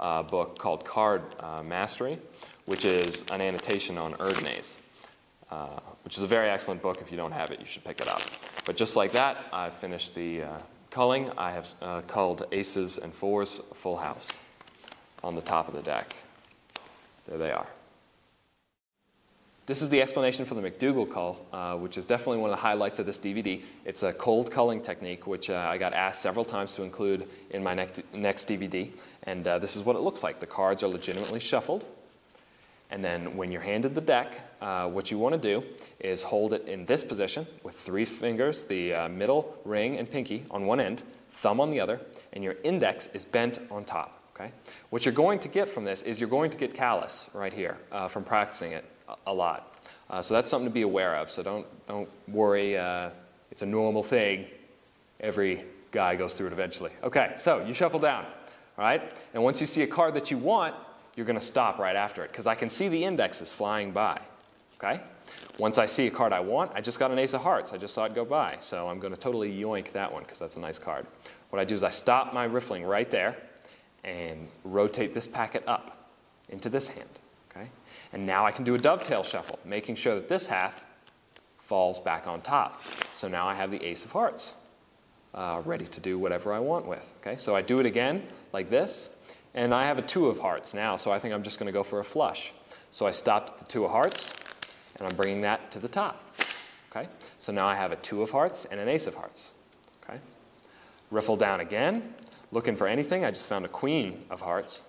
book called Card Mastery, which is an annotation on Erdnase, which is a very excellent book. If you don't have it, you should pick it up. But just like that, I've finished the culling. I have culled aces and fours, full house, on the top of the deck. There they are. This is the explanation for the McDougall cull, which is definitely one of the highlights of this DVD. It's a cold culling technique, which I got asked several times to include in my next DVD. And this is what it looks like. The cards are legitimately shuffled. And then when you're handed the deck, what you want to do is hold it in this position with 3 fingers, the middle, ring, and pinky on one end, thumb on the other, and your index is bent on top. Okay? What you're going to get from this is you're going to get callus right here from practicing it a lot. So that's something to be aware of. So don't worry. It's a normal thing. Every guy goes through it eventually. Okay, so you shuffle down. All right? And once you see a card that you want, you're going to stop right after it because I can see the indexes flying by. Okay? Once I see a card I want, I just got an ace of hearts. I just saw it go by. So I'm going to totally yoink that one because that's a nice card. What I do is I stop my riffling right there and rotate this packet up into this hand. Okay? And now I can do a dovetail shuffle, making sure that this half falls back on top. So now I have the ace of hearts ready to do whatever I want with. Okay? So I do it again like this. And I have a 2 of hearts now, so I think I'm just going to go for a flush. So I stopped at the 2 of hearts, and I'm bringing that to the top. Okay? So now I have a 2 of hearts and an ace of hearts. Okay? Riffle down again, looking for anything. I just found a queen of hearts,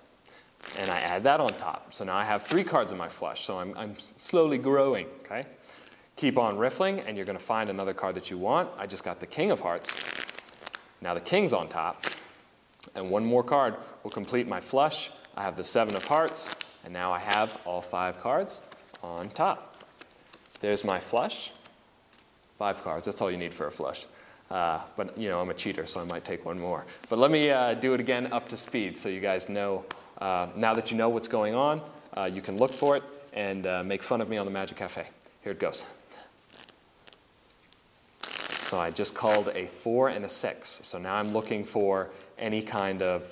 and I add that on top. So now I have 3 cards in my flush, so I'm slowly growing. Okay? Keep on riffling, and you're going to find another card that you want. I just got the king of hearts. Now the king's on top. And one more card will complete my flush. I have the 7 of hearts, and now I have all 5 cards on top. There's my flush. 5 cards, that's all you need for a flush. But you know, I'm a cheater, so I might take one more. But let me do it again up to speed so you guys know, now that you know what's going on, you can look for it and make fun of me on the Magic Cafe. Here it goes. So I just called a 4 and a 6. So now I'm looking for any kind of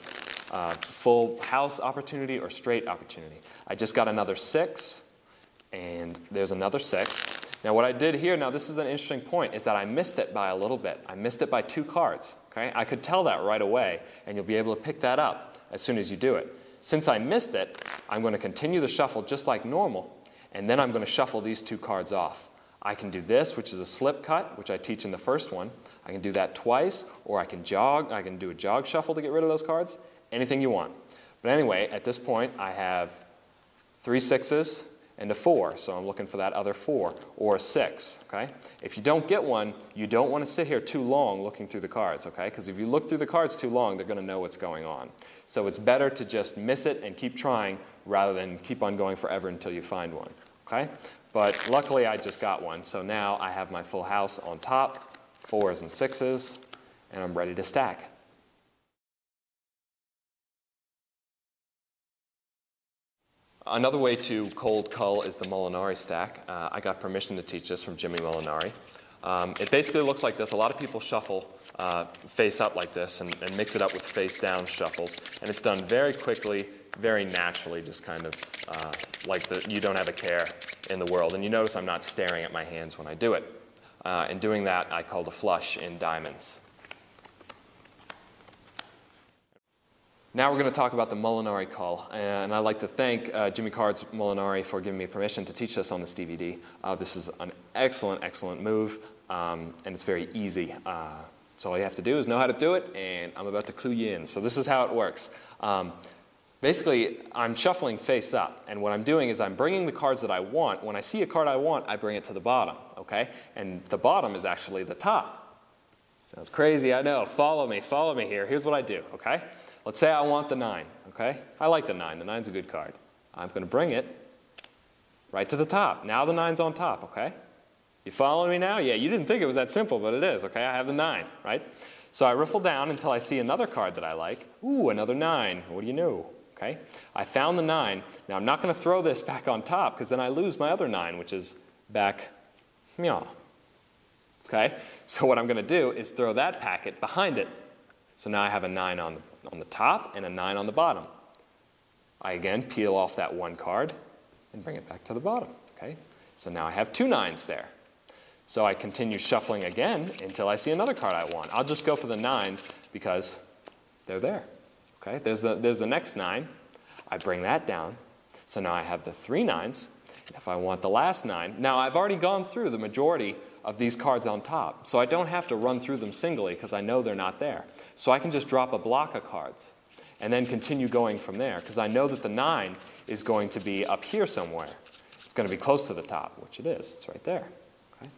full house opportunity or straight opportunity. I just got another 6, and there's another 6. Now what I did here, now this is an interesting point, is that I missed it by a little bit. I missed it by 2 cards. Okay? I could tell that right away, and you'll be able to pick that up as soon as you do it. Since I missed it, I'm going to continue the shuffle just like normal, and then I'm going to shuffle these 2 cards off. I can do this, which is a slip cut, which I teach in the first one. I can do that twice, or I can jog. I can do a jog shuffle to get rid of those cards. Anything you want. But anyway, at this point, I have 3 6s and a 4. So I'm looking for that other 4, or a 6. Okay? If you don't get one, you don't want to sit here too long looking through the cards. Okay? Because if you look through the cards too long, they're going to know what's going on. So it's better to just miss it and keep trying rather than keep on going forever until you find one. Okay? But luckily, I just got one. So now I have my full house on top, 4s and 6s, and I'm ready to stack. Another way to cold cull is the Molinari stack. I got permission to teach this from Jimmy Molinari. It basically looks like this. A lot of people shuffle face up like this and mix it up with face down shuffles. And it's done very quickly, very naturally, just kind of like you don't have a care in the world. And you notice I'm not staring at my hands when I do it. In doing that, I called a flush in diamonds. Now we're going to talk about the Molinari cull, and I'd like to thank Jimmy Cards Molinari for giving me permission to teach this on this DVD. This is an excellent, excellent move, and it's very easy. So all you have to do is know how to do it, and I'm about to clue you in. So this is how it works. Basically, I'm shuffling face up, and what I'm doing is I'm bringing the cards that I want. When I see a card I want, I bring it to the bottom, okay? And the bottom is actually the top. Sounds crazy, I know. Follow me here. Here's what I do, okay? Let's say I want the 9, okay? I like the 9. The 9's a good card. I'm going to bring it right to the top. Now the 9's on top, okay? You following me now? Yeah, you didn't think it was that simple, but it is, okay? I have the 9, right? So I riffle down until I see another card that I like. Ooh, another 9. What do you know? Okay? I found the 9. Now I'm not going to throw this back on top because then I lose my other 9, which is back, meow. Okay? So what I'm going to do is throw that packet behind it. So now I have a 9 on the top and a 9 on the bottom. I again peel off that one card and bring it back to the bottom. Okay? So now I have 2 9s there. So I continue shuffling again until I see another card I want. I'll just go for the 9s because they're there. Okay? There's the next 9. I bring that down. So now I have the 3 9s. If I want the last 9, now I've already gone through the majority of these cards on top, so I don't have to run through them singly because I know they're not there. So I can just drop a block of cards and then continue going from there because I know that the 9 is going to be up here somewhere. It's going to be close to the top, which it is. It's right there. Okay?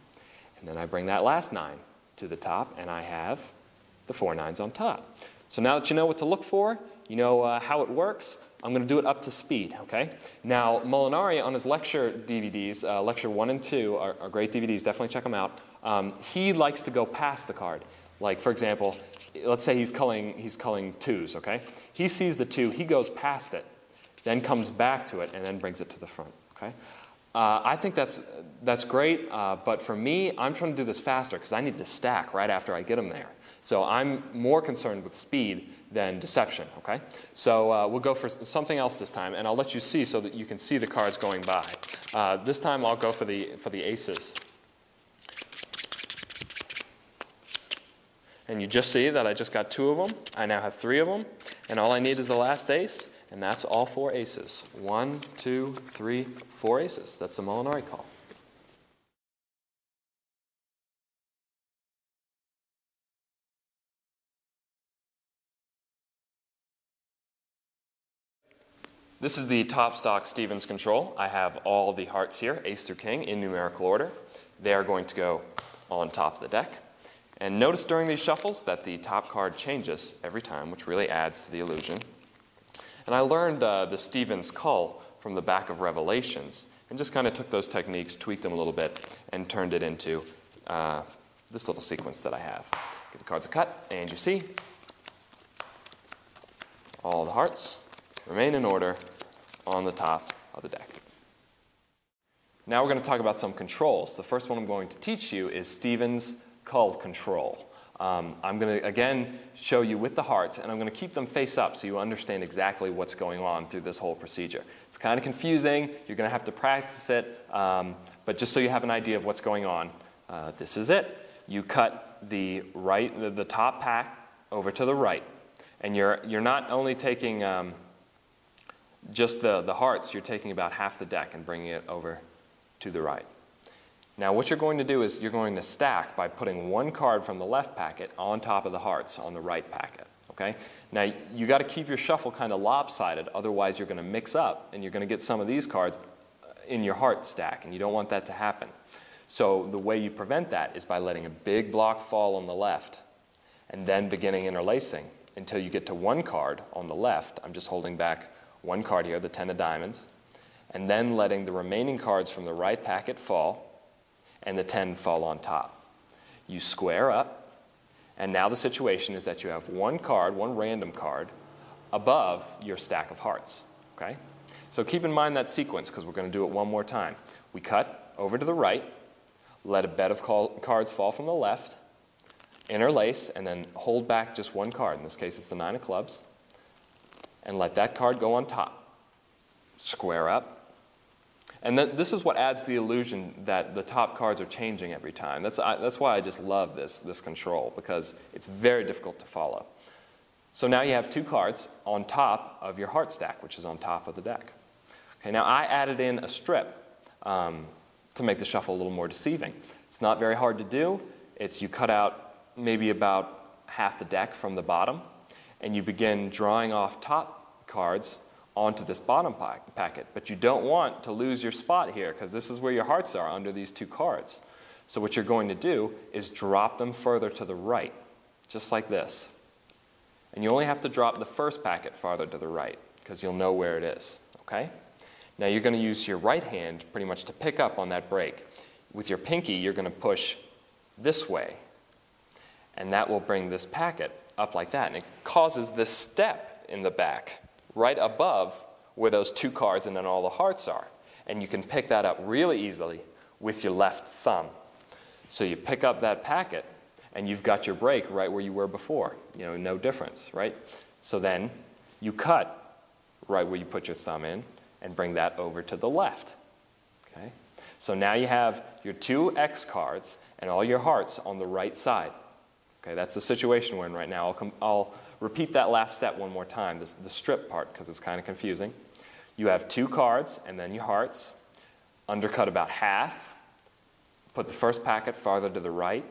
And then I bring that last 9 to the top, and I have the 4 9s on top. So now that you know what to look for, you know how it works, I'm going to do it up to speed, okay? Now, Molinari, on his lecture DVDs, Lecture 1 and 2 are great DVDs. Definitely check them out. He likes to go past the card. Like, for example, let's say he's culling 2s, okay? He sees the 2, he goes past it, then comes back to it, and then brings it to the front, okay? I think that's great, but for me, I'm trying to do this faster because I need to stack right after I get them there. So I'm more concerned with speed than deception, okay? So we'll go for something else this time, and I'll let you see so that you can see the cards going by. This time I'll go for the aces. And you just see that I just got 2 of them. I now have 3 of them, and all I need is the last ace, and that's all 4 aces. 1, 2, 3, 4 aces. That's the Molinari call. This is the top stock Stevens control. I have all the hearts here, ace through king, in numerical order. They are going to go on top of the deck. And notice during these shuffles that the top card changes every time, which really adds to the illusion. And I learned the Stevens cull from the back of Revelations and just kind of took those techniques, tweaked them a little bit, and turned it into this little sequence that I have. Give the cards a cut, and you see all the hearts remain in order on the top of the deck. Now we're going to talk about some controls. The first one I'm going to teach you is Stevens cull control. I'm going to, again, show you with the hearts, and I'm going to keep them face up so you understand exactly what's going on through this whole procedure. It's kind of confusing. You're going to have to practice it, but just so you have an idea of what's going on, this is it. You cut the top pack over to the right, and you're not only taking just the hearts, you're taking about half the deck and bringing it over to the right. Now what you're going to do is you're going to stack by putting one card from the left packet on top of the hearts on the right packet. Okay? Now you got to keep your shuffle kind of lopsided, otherwise you're going to mix up and you're going to get some of these cards in your heart stack, and you don't want that to happen. So the way you prevent that is by letting a big block fall on the left and then beginning interlacing until you get to one card on the left. I'm just holding back one card here, the 10 of diamonds, and then letting the remaining cards from the right packet fall and the 10 fall on top. You square up, and now the situation is that you have one card, one random card, above your stack of hearts. Okay? So keep in mind that sequence because we're going to do it one more time. We cut over to the right, let a bed of cards fall from the left, interlace, and then hold back just one card. In this case, it's the 9 of clubs. And let that card go on top. Square up. And this is what adds the illusion that the top cards are changing every time. That's why I just love this control, because it's very difficult to follow. So now you have 2 cards on top of your heart stack, which is on top of the deck. Okay, now I added in a strip to make the shuffle a little more deceiving. It's not very hard to do. You cut out maybe about half the deck from the bottom, and you begin drawing off top cards onto this bottom packet. But you don't want to lose your spot here, because this is where your hearts are, under these 2 cards. So what you're going to do is drop them further to the right, just like this. And you only have to drop the first packet farther to the right, because you'll know where it is. Okay? Now you're going to use your right hand pretty much to pick up on that break. With your pinky, you're going to push this way, and that will bring this packet up like that, and it causes this step in the back right above where those 2 cards and then all the hearts are, and you can pick that up really easily with your left thumb. So you pick up that packet and you've got your break right where you were before, no difference, right? So then you cut right where you put your thumb in, and bring that over to the left. Okay? So now you have your 2 X cards and all your hearts on the right side. Okay, that's the situation we're in right now. I'll repeat that last step one more time, the strip part, because it's kind of confusing. You have 2 cards and then your hearts. Undercut about half. Put the first packet farther to the right.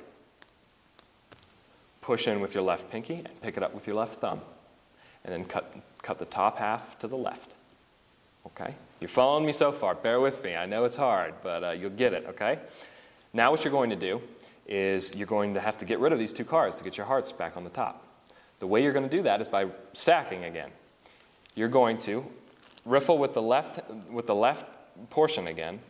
Push in with your left pinky and pick it up with your left thumb. And then cut the top half to the left. Okay? You're following me so far. Bear with me. I know it's hard, but you'll get it, okay? Now what you're going to do is you're going to have to get rid of these 2 cards to get your hearts back on the top. The way you're going to do that is by stacking again. You're going to riffle with the left portion again,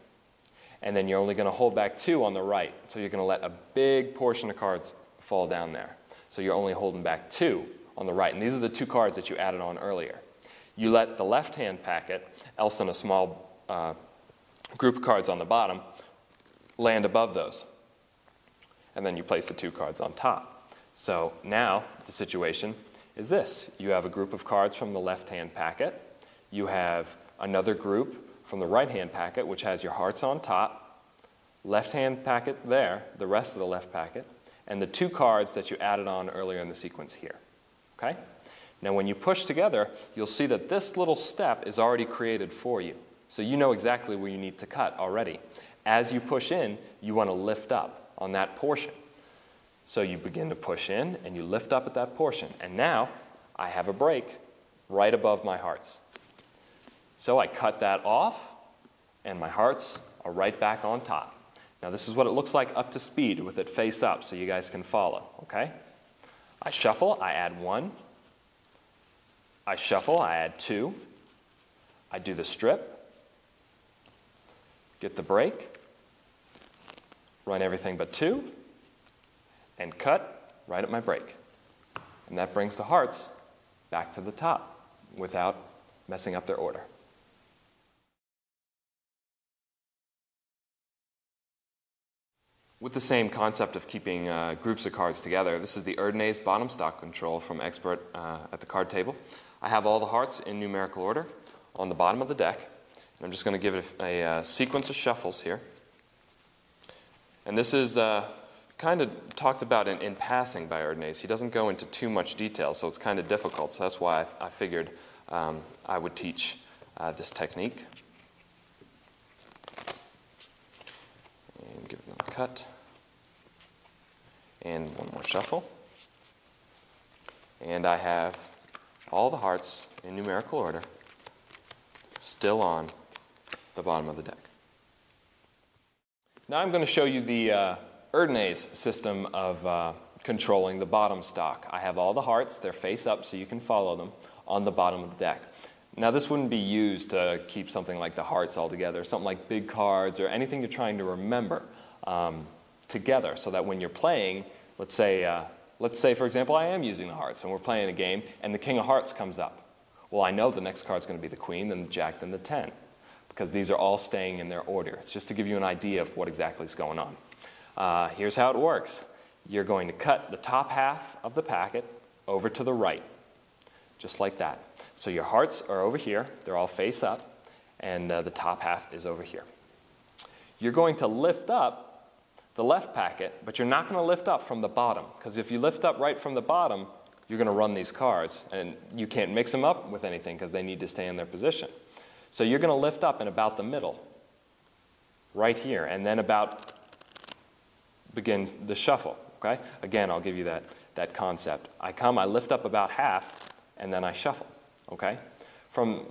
and then you're only going to hold back 2 on the right. So you're going to let a big portion of cards fall down there. So you're only holding back 2 on the right. And these are the 2 cards that you added on earlier. You let the left-hand packet, else in a small group of cards on the bottom, land above those. And then you place the 2 cards on top. So now the situation is this. You have a group of cards from the left-hand packet. You have another group from the right-hand packet, which has your hearts on top, left-hand packet there, the rest of the left packet, and the 2 cards that you added on earlier in the sequence here. Okay? Now when you push together, you'll see that this little step is already created for you. So you know exactly where you need to cut already. As you push in, you want to lift up on that portion. So you begin to push in and you lift up at that portion. And now I have a break right above my hearts. So I cut that off and my hearts are right back on top. Now this is what it looks like up to speed with it face up so you guys can follow, okay? I shuffle, I add 1. I shuffle, I add 2. I do the strip, get the break, run everything but 2, and cut right at my break. And that brings the hearts back to the top without messing up their order. With the same concept of keeping groups of cards together, this is the Erdnase bottom stock control from Expert at the card table. I have all the hearts in numerical order on the bottom of the deck. And I'm just going to give it a sequence of shuffles here. And this is kind of talked about in passing by Erdnase. He doesn't go into too much detail, so it's kind of difficult. So that's why I figured I would teach this technique. And give it another cut. And one more shuffle. And I have all the hearts in numerical order still on the bottom of the deck. Now I'm going to show you the Erdnase system of controlling the bottom stock. I have all the hearts, they're face up so you can follow them, on the bottom of the deck. Now this wouldn't be used to keep something like the hearts all together, something like big cards or anything you're trying to remember together so that when you're playing, let's say for example I am using the hearts and we're playing a game and the king of hearts comes up. Well, I know the next card's going to be the queen, then the jack, then the 10, because these are all staying in their order. It's just to give you an idea of what exactly is going on. Here's how it works. You're going to cut the top half of the packet over to the right, just like that. So your hearts are over here, they're all face up, and the top half is over here. You're going to lift up the left packet, but you're not going to lift up from the bottom, because if you lift up right from the bottom, you're going to run these cards, and you can't mix them up with anything because they need to stay in their position. So you're going to lift up in about the middle, right here, and then about begin the shuffle. Okay? Again, I'll give you that concept. I lift up about half, and then I shuffle. Okay?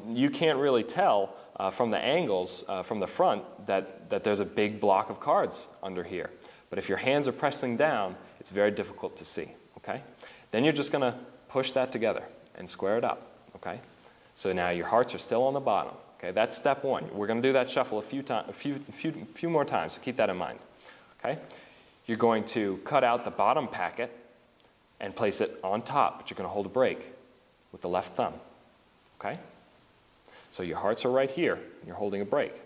You can't really tell from the angles from the front that there's a big block of cards under here. But if your hands are pressing down, it's very difficult to see. Okay? Then you're just going to push that together and square it up. Okay? So now your hearts are still on the bottom. Okay? That's step one. We're going to do that shuffle a few more times, so keep that in mind. Okay? You're going to cut out the bottom packet and place it on top, but you're going to hold a break with the left thumb. Okay? So your hearts are right here, and you're holding a break.